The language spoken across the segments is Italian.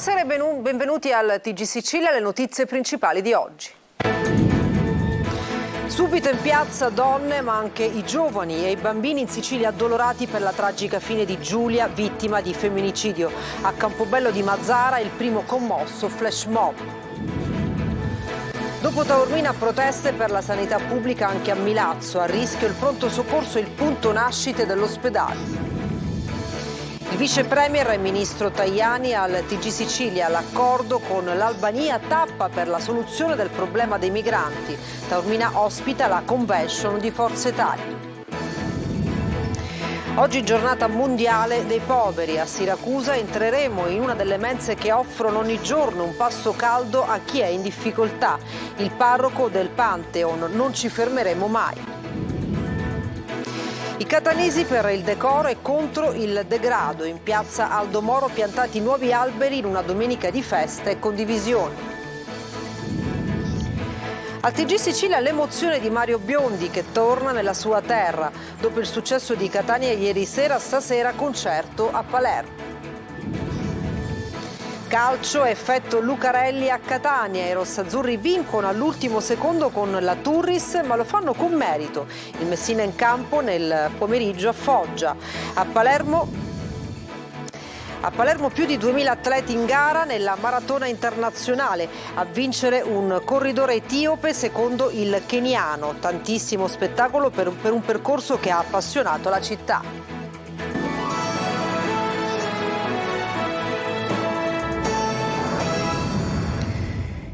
Buonasera e benvenuti al TG Sicilia, le notizie principali di oggi. Subito in piazza donne, ma anche i giovani e i bambini in Sicilia addolorati per la tragica fine di Giulia, vittima di femminicidio. A Campobello di Mazara il primo commosso flash mob. Dopo Taormina, proteste per la sanità pubblica anche a Milazzo. A rischio il pronto soccorso e il punto nascite dell'ospedale. Il vice premier e ministro Tajani al TG Sicilia, l'accordo con l'Albania tappa per la soluzione del problema dei migranti. Taormina ospita la convention di Forza Italia. Oggi giornata mondiale dei poveri. A Siracusa entreremo in una delle mense che offrono ogni giorno un pasto caldo a chi è in difficoltà. Il parroco del Pantheon: non ci fermeremo mai. I catanesi per il decoro e contro il degrado. In piazza Aldo Moro piantati nuovi alberi in una domenica di festa e condivisione. Al TG Sicilia l'emozione di Mario Biondi che torna nella sua terra. Dopo il successo di Catania ieri sera, stasera concerto a Palermo. Calcio, effetto Lucarelli a Catania. I rossazzurri vincono all'ultimo secondo con la Turris, ma lo fanno con merito. Il Messina in campo nel pomeriggio a Foggia. A Palermo più di 2000 atleti in gara nella maratona internazionale. A vincere un corridore etiope secondo il keniano. Tantissimo spettacolo per un percorso che ha appassionato la città.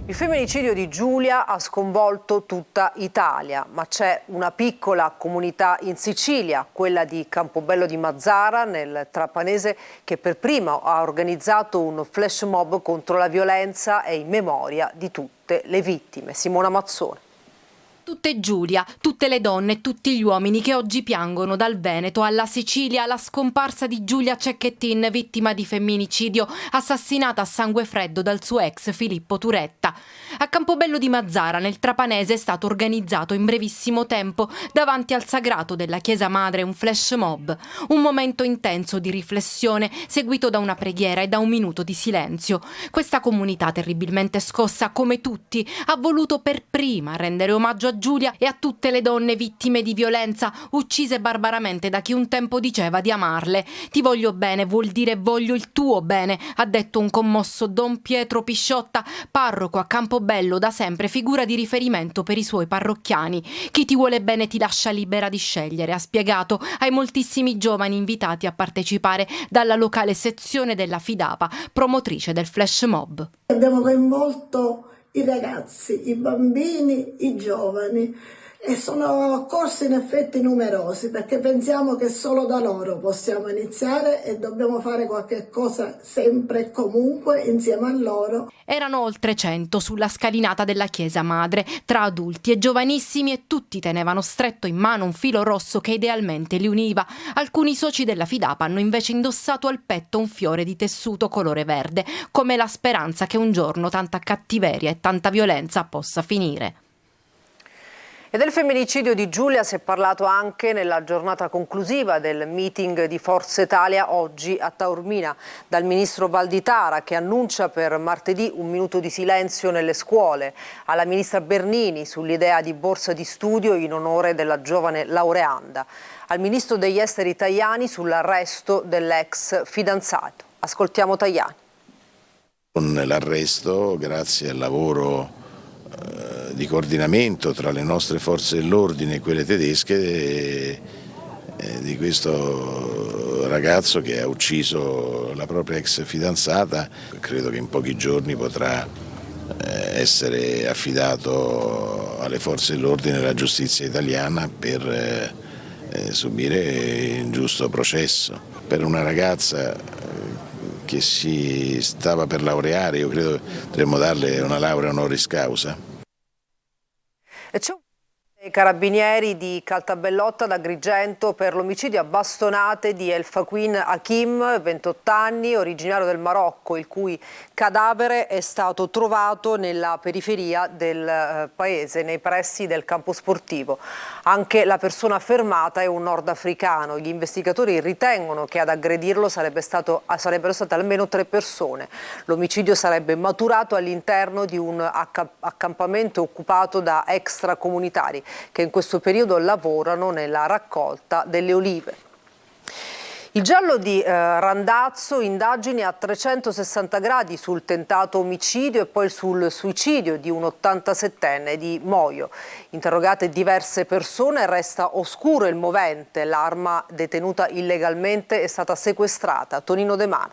Il femminicidio di Giulia ha sconvolto tutta Italia, ma c'è una piccola comunità in Sicilia, quella di Campobello di Mazara, nel Trapanese, che per prima ha organizzato un flash mob contro la violenza e in memoria di tutte le vittime. Simona Mazzone. Tutte Giulia, tutte le donne e tutti gli uomini che oggi piangono dal Veneto alla Sicilia la scomparsa di Giulia Cecchettin, vittima di femminicidio, assassinata a sangue freddo dal suo ex Filippo Turetta. A Campobello di Mazara, nel Trapanese, è stato organizzato in brevissimo tempo davanti al sagrato della Chiesa Madre un flash mob, un momento intenso di riflessione seguito da una preghiera e da un minuto di silenzio. Questa comunità, terribilmente scossa come tutti, ha voluto per prima rendere omaggio a Giulia e a tutte le donne vittime di violenza, uccise barbaramente da chi un tempo diceva di amarle. Ti voglio bene vuol dire voglio il tuo bene, ha detto un commosso Don Pietro Pisciotta, parroco a Campobello, da sempre figura di riferimento per i suoi parrocchiani. Chi ti vuole bene ti lascia libera di scegliere, ha spiegato ai moltissimi giovani invitati a partecipare dalla locale sezione della Fidapa, promotrice del flash mob. Abbiamo coinvolto i ragazzi, i bambini, i giovani e sono corsi in effetti numerosi perché pensiamo che solo da loro possiamo iniziare e dobbiamo fare qualche cosa sempre e comunque insieme a loro. Erano oltre 100 sulla scalinata della Chiesa Madre, tra adulti e giovanissimi, e tutti tenevano stretto in mano un filo rosso che idealmente li univa. Alcuni soci della Fidapa hanno invece indossato al petto un fiore di tessuto colore verde, come la speranza che un giorno tanta cattiveria e tanta violenza possa finire. E del femminicidio di Giulia si è parlato anche nella giornata conclusiva del meeting di Forza Italia oggi a Taormina, dal ministro Valditara che annuncia per martedì un minuto di silenzio nelle scuole, alla ministra Bernini sull'idea di borsa di studio in onore della giovane laureanda, al ministro degli esteri Tajani sull'arresto dell'ex fidanzato. Ascoltiamo Tajani. Con l'arresto, grazie al lavoro di coordinamento tra le nostre forze dell'ordine e quelle tedesche, di questo ragazzo che ha ucciso la propria ex fidanzata, credo che in pochi giorni potrà essere affidato alle forze dell'ordine e alla giustizia italiana per subire il giusto processo. Per una ragazza che si stava per laureare, io credo che dovremmo darle una laurea honoris causa. I carabinieri di Caltabellotta d'Agrigento per l'omicidio a bastonate di El Faquin Hakim, 28 anni, originario del Marocco, il cui cadavere è stato trovato nella periferia del paese, nei pressi del campo sportivo. Anche la persona fermata è un nordafricano. Gli investigatori ritengono che ad aggredirlo sarebbero state almeno 3 persone. L'omicidio sarebbe maturato all'interno di un accampamento occupato da extracomunitari che in questo periodo lavorano nella raccolta delle olive. Il giallo di Randazzo, indagini a 360 gradi sul tentato omicidio e poi sul suicidio di un 87enne di Moio. Interrogate diverse persone, resta oscuro il movente. L'arma detenuta illegalmente è stata sequestrata. Tonino De Mana.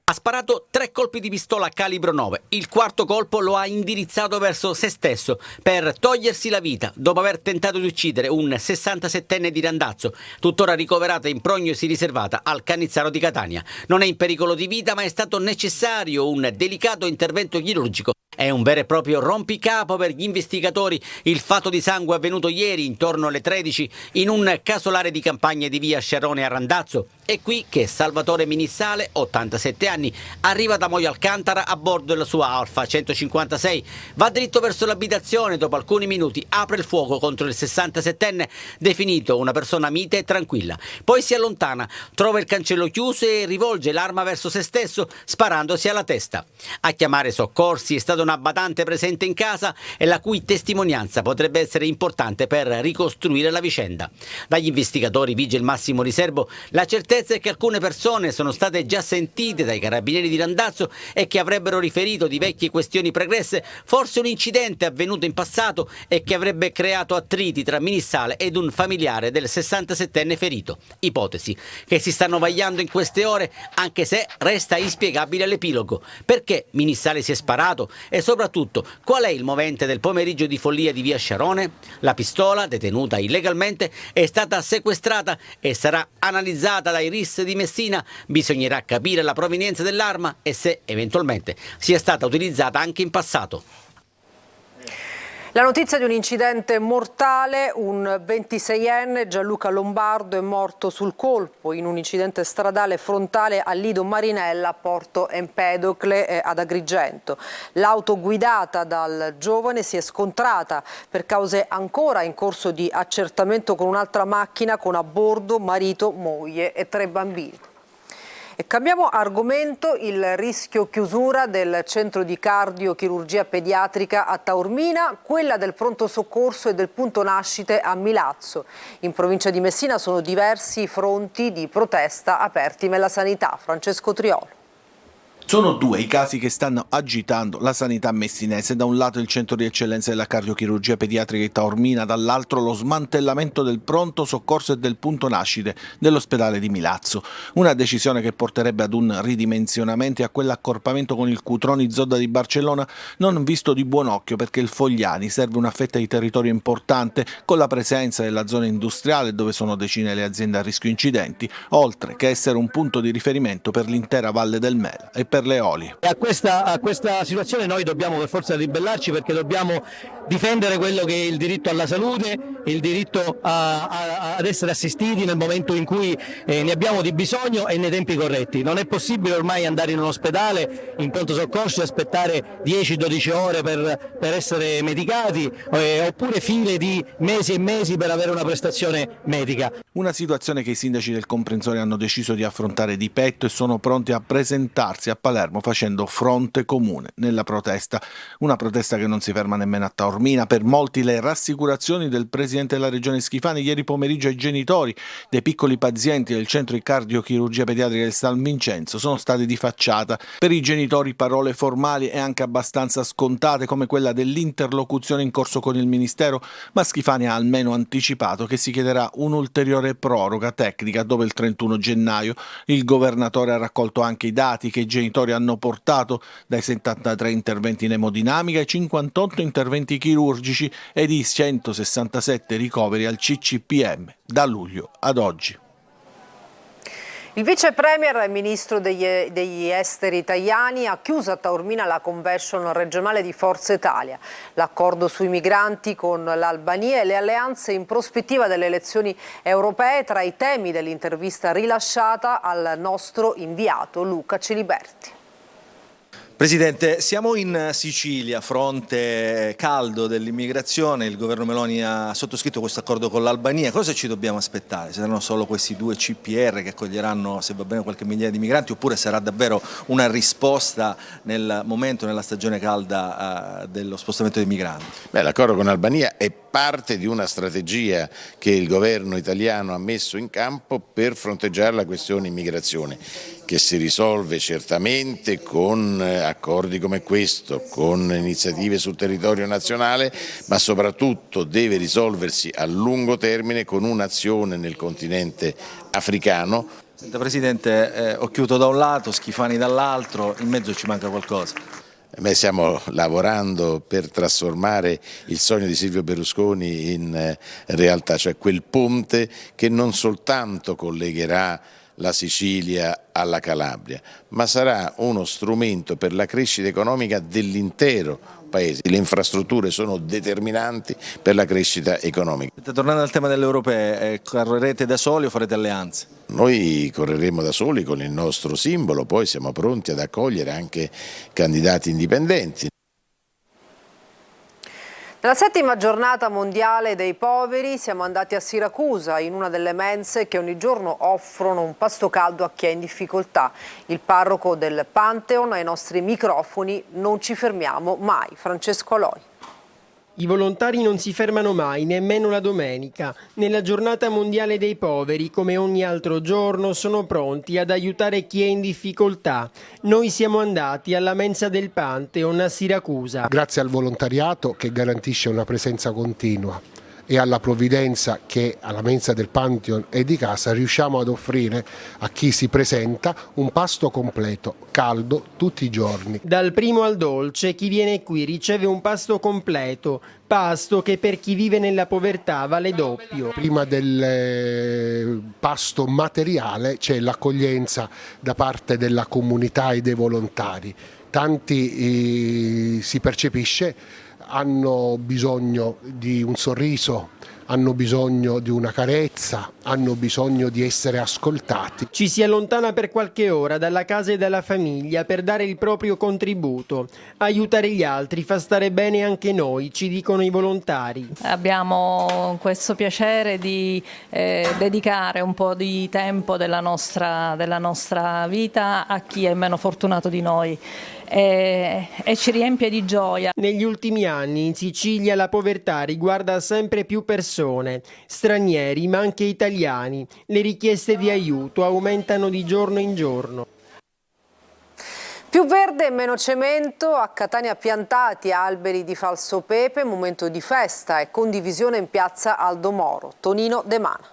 Ha sparato 3 colpi di pistola calibro 9. Il quarto colpo lo ha indirizzato verso se stesso per togliersi la vita dopo aver tentato di uccidere un 67enne di Randazzo, tuttora ricoverata in prognosi riservata al Cannizzaro di Catania. Non è in pericolo di vita, ma è stato necessario un delicato intervento chirurgico. È un vero e proprio rompicapo per gli investigatori il fatto di sangue avvenuto ieri intorno alle 13 in un casolare di campagna di via Sciarone a Randazzo. È qui che Salvatore Minissale, 87 anni, arriva da Moio Alcantara a bordo della sua Alfa 156. Va dritto verso l'abitazione, dopo alcuni minuti apre il fuoco contro il 67enne, definito una persona mite e tranquilla. Poi si allontana, trova il cancello chiuso e rivolge l'arma verso se stesso, sparandosi alla testa. A chiamare soccorsi è stata una badante presente in casa e la cui testimonianza potrebbe essere importante per ricostruire la vicenda. Dagli investigatori vige il massimo riservo. La certezza è che alcune persone sono state già sentite dai carabinieri di Randazzo e che avrebbero riferito di vecchie questioni pregresse, forse un incidente avvenuto in passato e che avrebbe creato attriti tra Minissale ed un familiare del 67enne ferito. Ipotesi che si stanno vagliando in queste ore, anche se resta inspiegabile l'epilogo. Perché Minissale si è sparato e soprattutto qual è il movente del pomeriggio di follia di via Sciarone? La pistola, detenuta illegalmente, è stata sequestrata e sarà analizzata dai RIS di Messina. Bisognerà capire la provenienza dell'arma e se eventualmente sia stata utilizzata anche in passato. La notizia di un incidente mortale, un 26enne, Gianluca Lombardo, è morto sul colpo in un incidente stradale frontale a Lido Marinella, a Porto Empedocle ad Agrigento. L'auto guidata dal giovane si è scontrata per cause ancora in corso di accertamento con un'altra macchina con a bordo marito, moglie e 3 bambini. E cambiamo argomento, il rischio chiusura del centro di cardiochirurgia pediatrica a Taormina, quella del pronto soccorso e del punto nascite a Milazzo. In provincia di Messina sono diversi i fronti di protesta aperti nella sanità. Francesco Triolo. Sono 2 i casi che stanno agitando la sanità messinese, da un lato il centro di eccellenza della cardiochirurgia pediatrica di Taormina, dall'altro lo smantellamento del pronto soccorso e del punto nascite dell'ospedale di Milazzo. Una decisione che porterebbe ad un ridimensionamento e a quell'accorpamento con il Cutroni Zodda di Barcellona non visto di buon occhio, perché il Fogliani serve una fetta di territorio importante con la presenza della zona industriale dove sono decine le aziende a rischio incidenti, oltre che essere un punto di riferimento per l'intera Valle del Mela e per le Eolie. A questa situazione noi dobbiamo per forza ribellarci, perché dobbiamo difendere quello che è il diritto alla salute, il diritto ad essere assistiti nel momento in cui ne abbiamo di bisogno e nei tempi corretti. Non è possibile ormai andare in un ospedale, in pronto soccorso, e aspettare 10-12 ore per essere medicati, oppure file di mesi e mesi per avere una prestazione medica. Una situazione che i sindaci del comprensorio hanno deciso di affrontare di petto e sono pronti a presentarsi a Palermo facendo fronte comune nella protesta. Una protesta che non si ferma nemmeno a Taormina. Per molti le rassicurazioni del presidente della regione Schifani ieri pomeriggio ai genitori dei piccoli pazienti del centro di cardiochirurgia pediatrica del San Vincenzo sono state di facciata. Per i genitori parole formali e anche abbastanza scontate, come quella dell'interlocuzione in corso con il Ministero, ma Schifani ha almeno anticipato che si chiederà un'ulteriore proroga tecnica dopo il 31 gennaio. Il governatore ha raccolto anche i dati che i genitori hanno portato, dai 73 interventi in emodinamica ai 58 interventi chirurgici ed i 167 ricoveri al CCPM da luglio ad oggi. Il vice premier e ministro degli esteri Tajani ha chiuso a Taormina la convention regionale di Forza Italia, l'accordo sui migranti con l'Albania e le alleanze in prospettiva delle elezioni europee tra i temi dell'intervista rilasciata al nostro inviato Luca Ciliberti. Presidente, siamo in Sicilia, fronte caldo dell'immigrazione, il governo Meloni ha sottoscritto questo accordo con l'Albania, cosa ci dobbiamo aspettare? Saranno solo questi 2 CPR che accoglieranno, se va bene, qualche migliaia di migranti, oppure sarà davvero una risposta nel momento, nella stagione calda dello spostamento dei migranti? L'accordo con l'Albania è parte di una strategia che il governo italiano ha messo in campo per fronteggiare la questione immigrazione, che si risolve certamente con accordi come questo, con iniziative sul territorio nazionale, ma soprattutto deve risolversi a lungo termine con un'azione nel continente africano. Senta, Presidente, Occhiuto da un lato, Schifani dall'altro, in mezzo ci manca qualcosa. Stiamo lavorando per trasformare il sogno di Silvio Berlusconi in realtà, cioè quel ponte che non soltanto collegherà la Sicilia alla Calabria, ma sarà uno strumento per la crescita economica dell'intero Paese. Le infrastrutture sono determinanti per la crescita economica. Tornando al tema delle europee, correrete da soli o farete alleanze? Noi correremo da soli con il nostro simbolo, poi siamo pronti ad accogliere anche candidati indipendenti. Nella 7ª giornata mondiale dei poveri siamo andati a Siracusa, in una delle mense che ogni giorno offrono un pasto caldo a chi è in difficoltà. Il parroco del Pantheon ai nostri microfoni: non ci fermiamo mai. Francesco Aloi. I volontari non si fermano mai, nemmeno la domenica. Nella giornata mondiale dei poveri, come ogni altro giorno, sono pronti ad aiutare chi è in difficoltà. Noi siamo andati alla mensa del Pantheon a Siracusa. Grazie al volontariato che garantisce una presenza continua e alla provvidenza che alla mensa del Pantheon e di casa riusciamo ad offrire a chi si presenta un pasto completo, caldo, tutti i giorni. Dal primo al dolce, chi viene qui riceve un pasto completo, pasto che per chi vive nella povertà vale doppio. Prima del pasto materiale c'è l'accoglienza da parte della comunità e dei volontari. Tanti si percepisce hanno bisogno di un sorriso, hanno bisogno di una carezza, hanno bisogno di essere ascoltati. Ci si allontana per qualche ora dalla casa e dalla famiglia per dare il proprio contributo. Aiutare gli altri fa stare bene anche noi, ci dicono i volontari. Abbiamo questo piacere di dedicare un po' di tempo della nostra vita a chi è meno fortunato di noi. E ci riempie di gioia. Negli ultimi anni in Sicilia la povertà riguarda sempre più persone, stranieri ma anche italiani. Le richieste di aiuto aumentano di giorno in giorno. Più verde e meno cemento, a Catania piantati alberi di falso pepe, momento di festa e condivisione in piazza Aldo Moro. Tonino De Mana.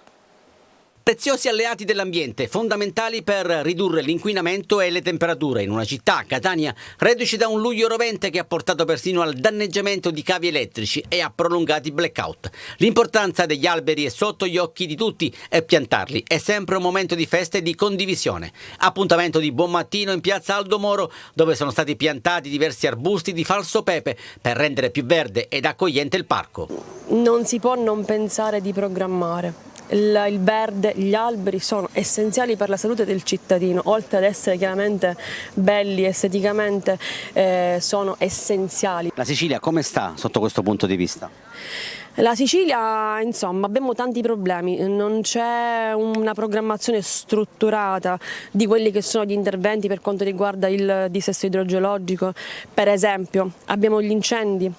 Preziosi alleati dell'ambiente, fondamentali per ridurre l'inquinamento e le temperature in una città, Catania, reduce da un luglio rovente che ha portato persino al danneggiamento di cavi elettrici e a prolungati blackout. L'importanza degli alberi è sotto gli occhi di tutti e piantarli è sempre un momento di festa e di condivisione. Appuntamento di buon mattino in piazza Aldo Moro, dove sono stati piantati diversi arbusti di falso pepe per rendere più verde ed accogliente il parco. Non si può non pensare di programmare. Il verde, gli alberi sono essenziali per la salute del cittadino, oltre ad essere chiaramente belli esteticamente, sono essenziali. La Sicilia come sta sotto questo punto di vista? La Sicilia, insomma, abbiamo tanti problemi, non c'è una programmazione strutturata di quelli che sono gli interventi per quanto riguarda il dissesto idrogeologico. Per esempio, abbiamo gli incendi.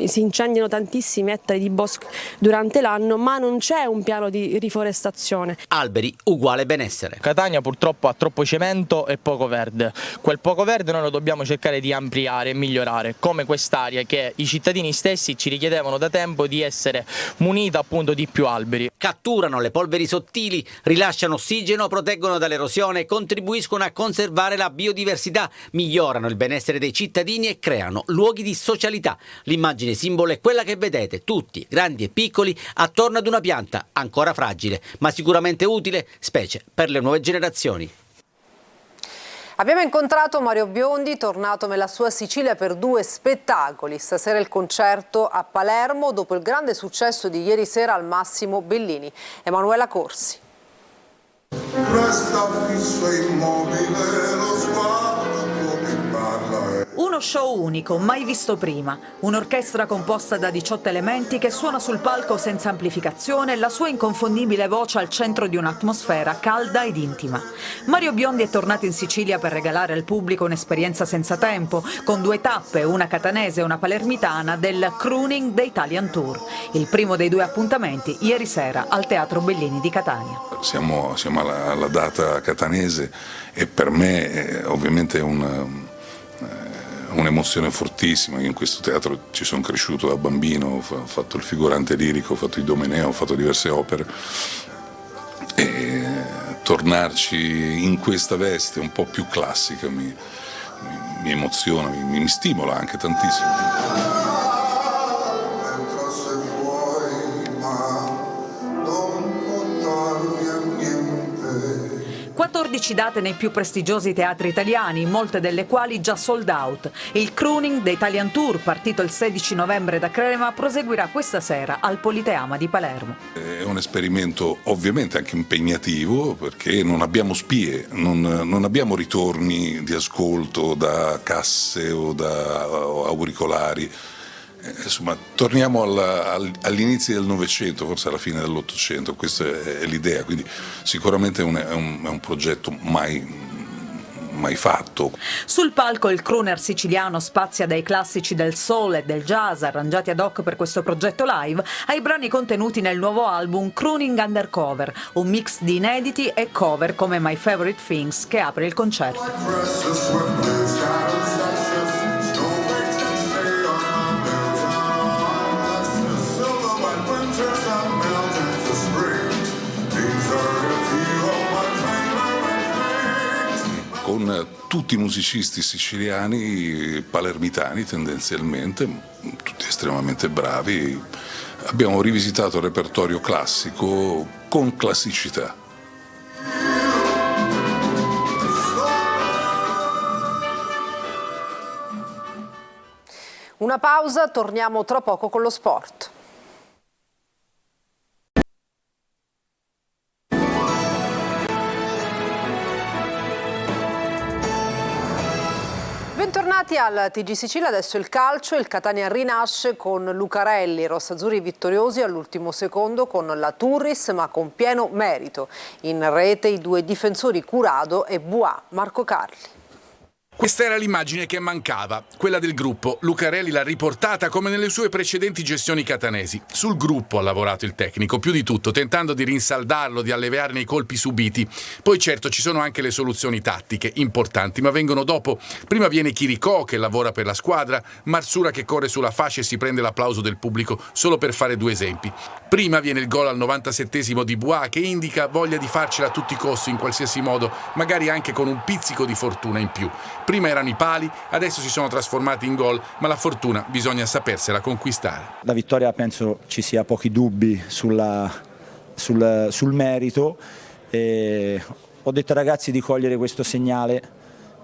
Si incendiano tantissimi ettari di bosco durante l'anno, ma non c'è un piano di riforestazione. Alberi uguale benessere. Catania purtroppo ha troppo cemento e poco verde. Quel poco verde noi lo dobbiamo cercare di ampliare e migliorare, come quest'area che i cittadini stessi ci richiedevano da tempo di essere munita appunto di più alberi. catturano le polveri sottili, rilasciano ossigeno, proteggono dall'erosione, contribuiscono a conservare la biodiversità, migliorano il benessere dei cittadini e creano luoghi di socialità. L'immagine simbolo è quella che vedete, tutti, grandi e piccoli, attorno ad una pianta ancora fragile, ma sicuramente utile, specie per le nuove generazioni. Abbiamo incontrato Mario Biondi, tornato nella sua Sicilia per 2 spettacoli. Stasera il concerto a Palermo, dopo il grande successo di ieri sera al Massimo Bellini. Emanuela Corsi. Resta fisso e immobile lo sguardo come parla. Uno show unico, mai visto prima. Un'orchestra composta da 18 elementi che suona sul palco senza amplificazione, la sua inconfondibile voce al centro di un'atmosfera calda ed intima. Mario Biondi è tornato in Sicilia per regalare al pubblico un'esperienza senza tempo, con 2 tappe, una catanese e una palermitana, del Crooning The Italian Tour. Il primo dei 2 appuntamenti ieri sera al Teatro Bellini di Catania. Siamo alla data catanese e per me è ovviamente un'emozione fortissima. Io in questo teatro ci sono cresciuto da bambino, ho fatto il figurante lirico, ho fatto Idomeneo, ho fatto diverse opere e tornarci in questa veste un po' più classica mi emoziona, mi stimola anche tantissimo. 14 date nei più prestigiosi teatri italiani, molte delle quali già sold out. Il Crooning The Italian Tour, partito il 16 novembre da Crema, proseguirà questa sera al Politeama di Palermo. È un esperimento ovviamente anche impegnativo, perché non abbiamo spie, non abbiamo ritorni di ascolto da casse o da auricolari. Insomma, torniamo all'inizio del Novecento, forse alla fine dell'Ottocento, questa è l'idea, quindi sicuramente è un progetto mai fatto. Sul palco il crooner siciliano spazia dai classici del soul e del jazz arrangiati ad hoc per questo progetto live ai brani contenuti nel nuovo album Crooning Undercover, un mix di inediti e cover come My Favorite Things che apre il concerto. Con tutti i musicisti siciliani, palermitani tendenzialmente, tutti estremamente bravi. Abbiamo rivisitato il repertorio classico con classicità. Una pausa, torniamo tra poco con lo sport. Bentornati al TG Sicilia, adesso il calcio, il Catania rinasce con Lucarelli, rossazzurri vittoriosi all'ultimo secondo con la Turris ma con pieno merito. In rete i 2 difensori Curado e Buà. Marco Carli. Questa era l'immagine che mancava, quella del gruppo. Lucarelli l'ha riportata come nelle sue precedenti gestioni catanesi. Sul gruppo ha lavorato il tecnico, più di tutto, tentando di rinsaldarlo, di alleviarne i colpi subiti. Poi certo ci sono anche le soluzioni tattiche, importanti, ma vengono dopo. Prima viene Chiricò che lavora per la squadra, Marsura che corre sulla fascia e si prende l'applauso del pubblico, solo per fare 2 esempi. Prima viene il gol al 97esimo di Buà che indica voglia di farcela a tutti i costi in qualsiasi modo, magari anche con un pizzico di fortuna in più. Prima erano i pali, adesso si sono trasformati in gol, ma la fortuna bisogna sapersela conquistare. La vittoria penso ci sia pochi dubbi sul merito. Ho detto ai ragazzi di cogliere questo segnale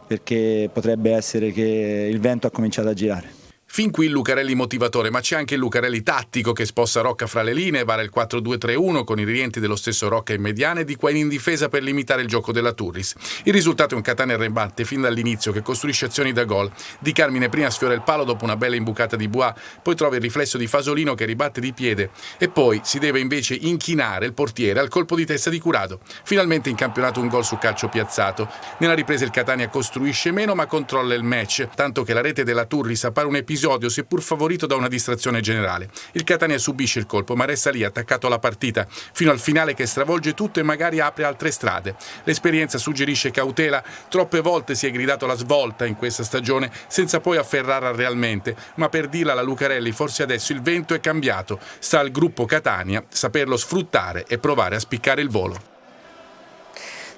perché potrebbe essere che il vento ha cominciato a girare. Fin qui il Lucarelli motivatore, ma c'è anche il Lucarelli tattico che sposta Rocca fra le linee, vara il 4-2-3-1 con i rientri dello stesso Rocca in mediana e di qua in difesa per limitare il gioco della Turris. Il risultato è un Catania arrembante fin dall'inizio che costruisce azioni da gol. Di Carmine prima sfiora il palo dopo una bella imbucata di Buà, poi trova il riflesso di Fasolino che ribatte di piede e poi si deve invece inchinare il portiere al colpo di testa di Curado. Finalmente in campionato un gol su calcio piazzato. Nella ripresa il Catania costruisce meno ma controlla il match, tanto che la rete della Turris appare un episodio episodio, seppur favorito da una distrazione generale. Il Catania subisce il colpo, ma resta lì attaccato alla partita fino al finale che stravolge tutto e magari apre altre strade. L'esperienza suggerisce cautela. Troppe volte si è gridato la svolta in questa stagione senza poi afferrarla realmente, ma per dirla alla Lucarelli forse adesso il vento è cambiato. Sta al gruppo Catania saperlo sfruttare e provare a spiccare il volo.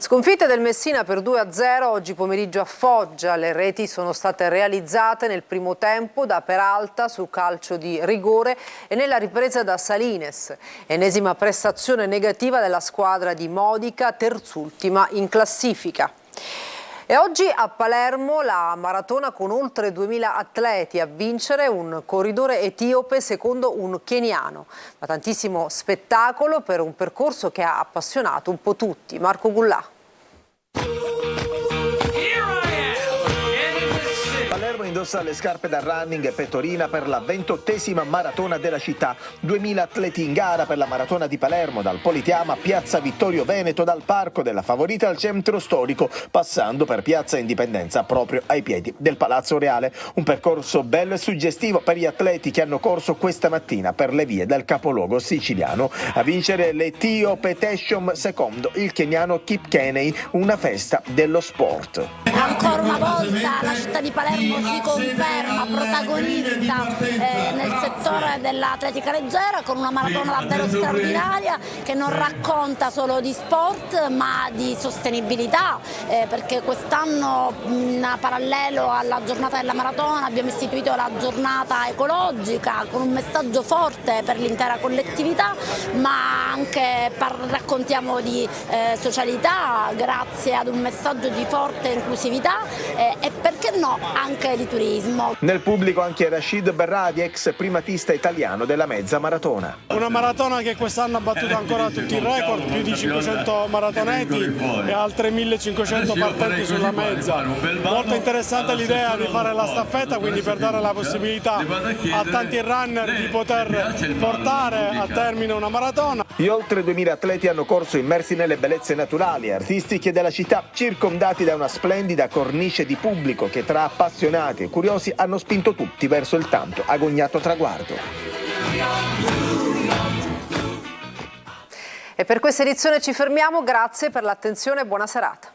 Sconfitta del Messina per 2-0 oggi pomeriggio a Foggia. Le reti sono state realizzate nel primo tempo da Peralta su calcio di rigore e nella ripresa da Salines. Ennesima prestazione negativa della squadra di Modica, terzultima in classifica. E oggi a Palermo la maratona con oltre 2000 atleti, a vincere un corridore etiope secondo un keniano. Ma tantissimo spettacolo per un percorso che ha appassionato un po' tutti. Marco Gullà. Palermo indossa le scarpe da running e pettorina per la 28esima maratona della città. 2000 atleti in gara per la maratona di Palermo, dal Politeama a Piazza Vittorio Veneto, dal parco della Favorita al centro storico, passando per Piazza Indipendenza proprio ai piedi del Palazzo Reale. Un percorso bello e suggestivo per gli atleti che hanno corso questa mattina per le vie del capoluogo siciliano. A vincere l'etiope Teshom secondo il keniano Kip Kenei, una festa dello sport. Ancora una volta la città di Palermo si conferma protagonista nel settore dell'atletica leggera, con una maratona davvero straordinaria che non racconta solo di sport ma di sostenibilità, perché quest'anno in parallelo alla giornata della maratona abbiamo istituito la giornata ecologica con un messaggio forte per l'intera collettività, ma anche raccontiamo di socialità grazie ad un messaggio di forte inclusività e perché no anche di turismo. Nel pubblico anche Rashid Berradi, ex primatista italiano della mezza maratona. Una maratona che quest'anno ha battuto ancora tutti i record, più di 500 maratoneti e altre 1500 partenti sulla mezza. Molto interessante l'idea di fare la staffetta, quindi per dare la possibilità a tanti runner di poter portare a termine una maratona. Gli oltre 2000 atleti hanno corso immersi nelle bellezze naturali e artistiche della città, circondati da una splendida cornice di pubblico che tra appassionati e curiosi hanno spinto tutti verso il tanto agognato traguardo. E per questa edizione ci fermiamo, grazie per l'attenzione e buona serata.